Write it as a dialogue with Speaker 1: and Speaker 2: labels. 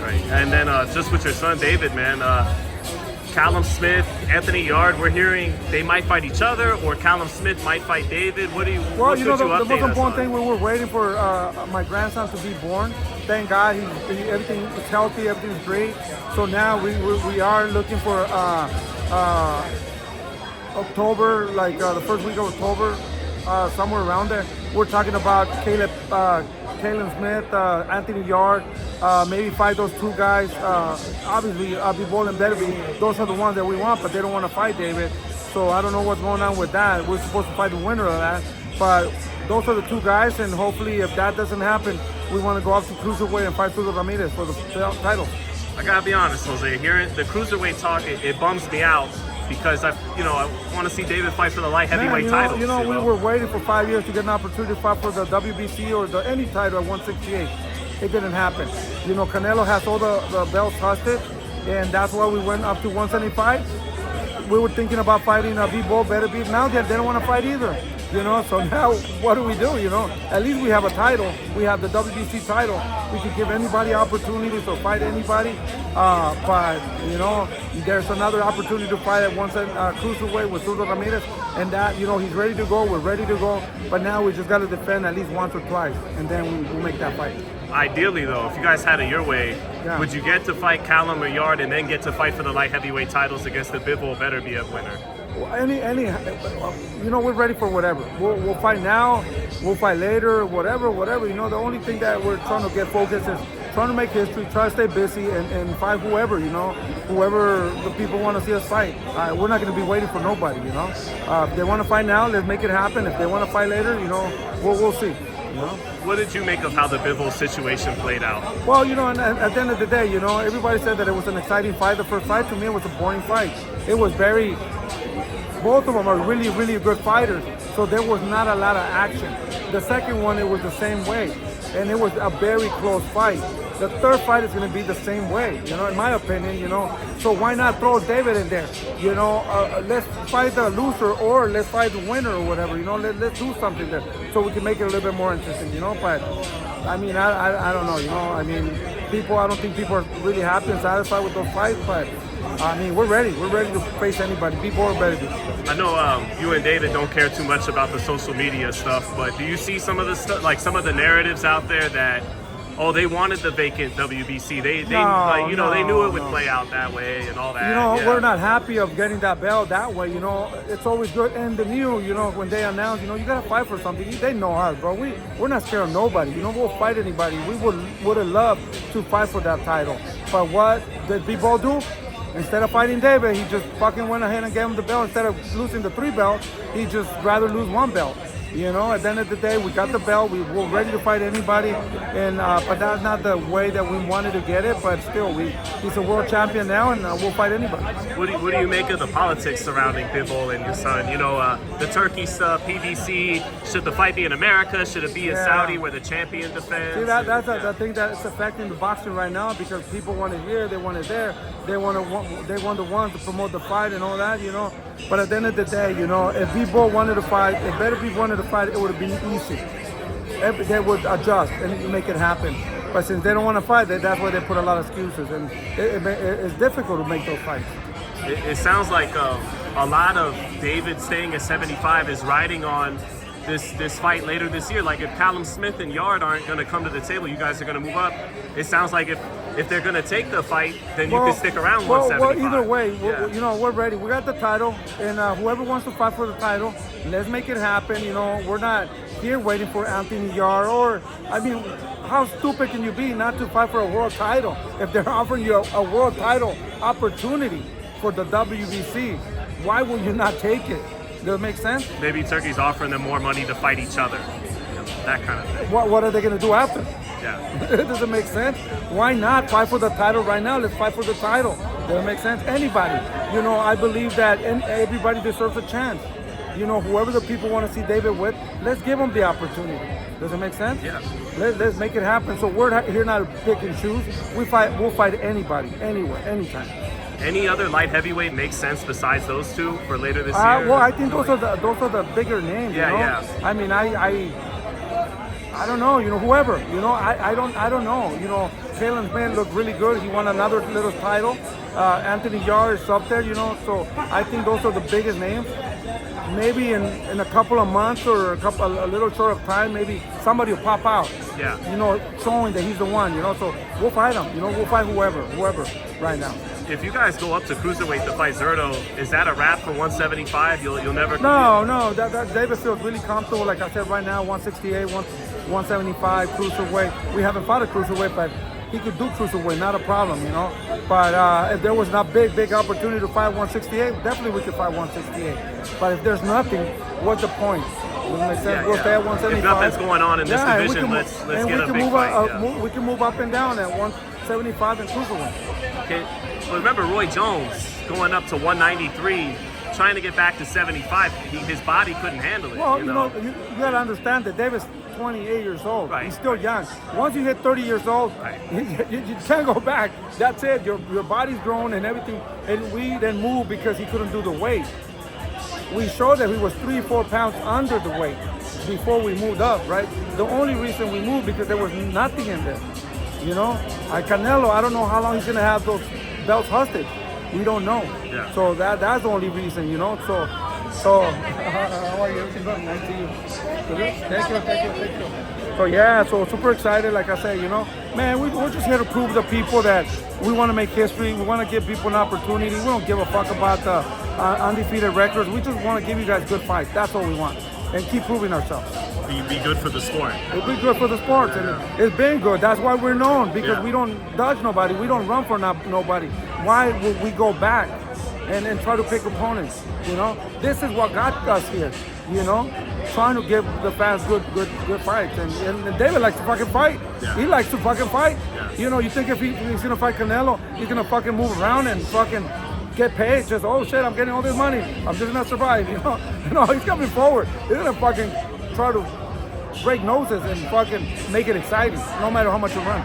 Speaker 1: Right. And then just with your son, David, man, Callum Smith, Anthony Yard, we're hearing they might fight each other, or Callum Smith might fight David. What do you?
Speaker 2: Well,
Speaker 1: what
Speaker 2: you know,
Speaker 1: should
Speaker 2: the most important
Speaker 1: us on?
Speaker 2: thing, we were waiting for my grandson to be born. Thank God, everything is healthy, everything's great. So now we are looking for October, like the first week of October, somewhere around there. We're talking about Caleb Smith, Anthony Yard, maybe fight those two guys. Obviously, Bivol and Benavidez, those are the ones that we want, but they don't want to fight David. So I don't know what's going on with that. We're supposed to fight the winner of that. But those are the two guys, and hopefully if that doesn't happen, we want to go up to cruiserweight and fight Zurdo Ramirez for the title.
Speaker 1: I gotta be honest, Jose. Hearing the cruiserweight talk, it bums me out because I want to see David fight for the light heavyweight title.
Speaker 2: We were waiting for 5 years to get an opportunity to fight for the WBC or any title at 168. It didn't happen. You know, Canelo has all the belts hosted, and that's why we went up to 175. We were thinking about fighting Bivol, Benavidez. Now they don't want to fight either. You know, so now what do? You know, at least we have a title. We have the WBC title. We can give anybody opportunities to fight anybody. But you know, there's another opportunity to fight at cruiserweight with Zurdo Ramirez, and that, you know, he's ready to go. We're ready to go. But now we just got to defend at least once or twice, and then we'll make that fight.
Speaker 1: Ideally, though, if you guys had it your way, would you get to fight Callum or Yard and then get to fight for the light heavyweight titles against the Bivol Benavidez winner?
Speaker 2: You know, we're ready for whatever. We'll fight now, we'll fight later, whatever. You know, the only thing that we're trying to get focused is trying to make history, try to stay busy, and fight whoever, you know, whoever the people want to see us fight. We're not going to be waiting for nobody, you know. If they want to fight now, let's make it happen. If they want to fight later, you know, we'll see. You know?
Speaker 1: What did you make of how the Bivol situation played out?
Speaker 2: Well, you know, and at the end of the day, you know, everybody said that it was an exciting fight. The first fight, to me, it was a boring fight. It was both of them are really, really good fighters, so there was not a lot of action. The second one, it was the same way, and it was a very close fight. The third fight is going to be the same way, you know, in my opinion, you know. So why not throw David in there? You know, let's fight the loser or let's fight the winner or whatever, you know. Let's do something there so we can make it a little bit more interesting, you know. But, I mean, I don't know, you know. I mean, I don't think people are really happy and satisfied with those fights, but I mean, we're ready. We're ready to face anybody, Bivol or Benavidez.
Speaker 1: I know you and David don't care too much about the social media stuff, but do you see some of the stuff, like some of the narratives out there that, oh, they wanted the vacant WBC. They knew it would play out that way and all that.
Speaker 2: You know, we're not happy of getting that belt that way. You know, it's always good. And the new, you know, when they announce, you know, you gotta fight for something. They know us, bro. We're not scared of nobody. You know, we'll fight anybody. We would have loved to fight for that title. But what did Bivol do? Instead of fighting David, he just fucking went ahead and gave him the belt. Instead of losing the 3 belts, he just rather lose 1 belt. You know, at the end of the day, we got the belt. We were ready to fight anybody, and but that's not the way that we wanted to get it. But still, he's a world champion now, and we'll fight anybody.
Speaker 1: What do you make of the politics surrounding Bivol and your son? You know, the Turkey stuff, PBC. Should the fight be in America? Should it be in Saudi, where the champion defends?
Speaker 2: See, that's the thing that's affecting the boxing right now, because people want it here, they want it there. They want the ones to promote the fight and all that, you know. But at the end of the day, you know, if Bivol wanted to fight, if Benavidez wanted to fight, it would have been easy. They would adjust and make it happen. But since they don't want to fight, that's why they put a lot of excuses, and it's difficult to make those fights.
Speaker 1: It sounds like a lot of David staying at 75 is riding on this fight later this year. Like, if Callum Smith and Yard aren't going to come to the table, you guys are going to move up. It sounds like if they're going to take the fight, then you can stick around 175.
Speaker 2: Well, either way, you know, we're ready. We got the title, and whoever wants to fight for the title, let's make it happen. You know, we're not here waiting for Anthony Yard, or, I mean, how stupid can you be not to fight for a world title if they're offering you a world title opportunity for the WBC? Why will you not take it? Does it make sense?
Speaker 1: Maybe Turkey's offering them more money to fight each other. That kind of thing.
Speaker 2: What are they going to do after?
Speaker 1: Yeah.
Speaker 2: It doesn't make sense. Why not fight for the title right now? Let's fight for the title. Does it make sense? Anybody. You know, I believe that everybody deserves a chance. You know, whoever the people want to see David with, let's give them the opportunity. Does it make sense?
Speaker 1: Yeah.
Speaker 2: Let's make it happen. So we're here not to pick and choose. We'll fight anybody, anywhere, anytime.
Speaker 1: Any other light heavyweight makes sense besides those two for later this year?
Speaker 2: Well, I think those are the bigger names.
Speaker 1: Yeah,
Speaker 2: you know?
Speaker 1: yeah.
Speaker 2: I mean, I don't know, whoever, I don't know, Kalen Smith looked really good. He won another little title. Anthony Yarde is up there, so I think those are the biggest names. Maybe in a couple of months or a little short of time, maybe somebody will pop out.
Speaker 1: Yeah.
Speaker 2: Showing that he's the one, so we'll fight him, we'll fight whoever right now.
Speaker 1: If you guys go up to cruiserweight to fight Zurdo, is that a wrap for 175? You'll never.
Speaker 2: No. That David feels really comfortable. Like I said, right now, 168, 175 cruiserweight. We haven't fought a cruiserweight, but he could do cruiserweight, not a problem, But if there was not big opportunity to fight 168, definitely we could fight 168. But if there's nothing, what's the point? Doesn't make sense. We'll stay at 175.
Speaker 1: If nothing's going on in this division, let's get a big fight.
Speaker 2: We can move up and down at 175 and cruiserweight.
Speaker 1: Okay. Well, remember Roy Jones going up to 193, trying to get back to 75. His body couldn't handle it.
Speaker 2: Well, you got to understand that David's 28 years old.
Speaker 1: Right.
Speaker 2: He's still young. Once you hit 30 years old,
Speaker 1: right.
Speaker 2: you can't go back. That's it. Your body's grown and everything. And we didn't move because he couldn't do the weight. We showed that he was 3-4 pounds under the weight before we moved up, right? The only reason we moved because there was nothing in there. Canelo, I don't know how long he's going to have those belts hostage. We don't know.
Speaker 1: Yeah.
Speaker 2: So that's the only reason, So how are you? Nice to see you. Thank you. So yeah, so super excited. Like I said, man, we're just here to prove to people that we want to make history. We want to give people an opportunity. We don't give a fuck about the undefeated records. We just want to give you guys good fights. That's all we want, and keep proving ourselves.
Speaker 1: Be good for the sport.
Speaker 2: It'll be good for the sport, and it's been good. That's why we're known, because we don't dodge nobody. We don't run for nobody. Why would we go back and try to pick opponents? This is what got us here. Trying to give the fans good fights, and David likes to fucking fight.
Speaker 1: Yeah.
Speaker 2: He likes to fucking fight.
Speaker 1: Yeah.
Speaker 2: You think if he's gonna fight Canelo, he's gonna fucking move around and fucking get paid? Just, oh shit, I'm getting all this money, I'm just gonna survive. No, he's coming forward. He's gonna fucking try to break noses and fucking make it exciting, no matter how much you run.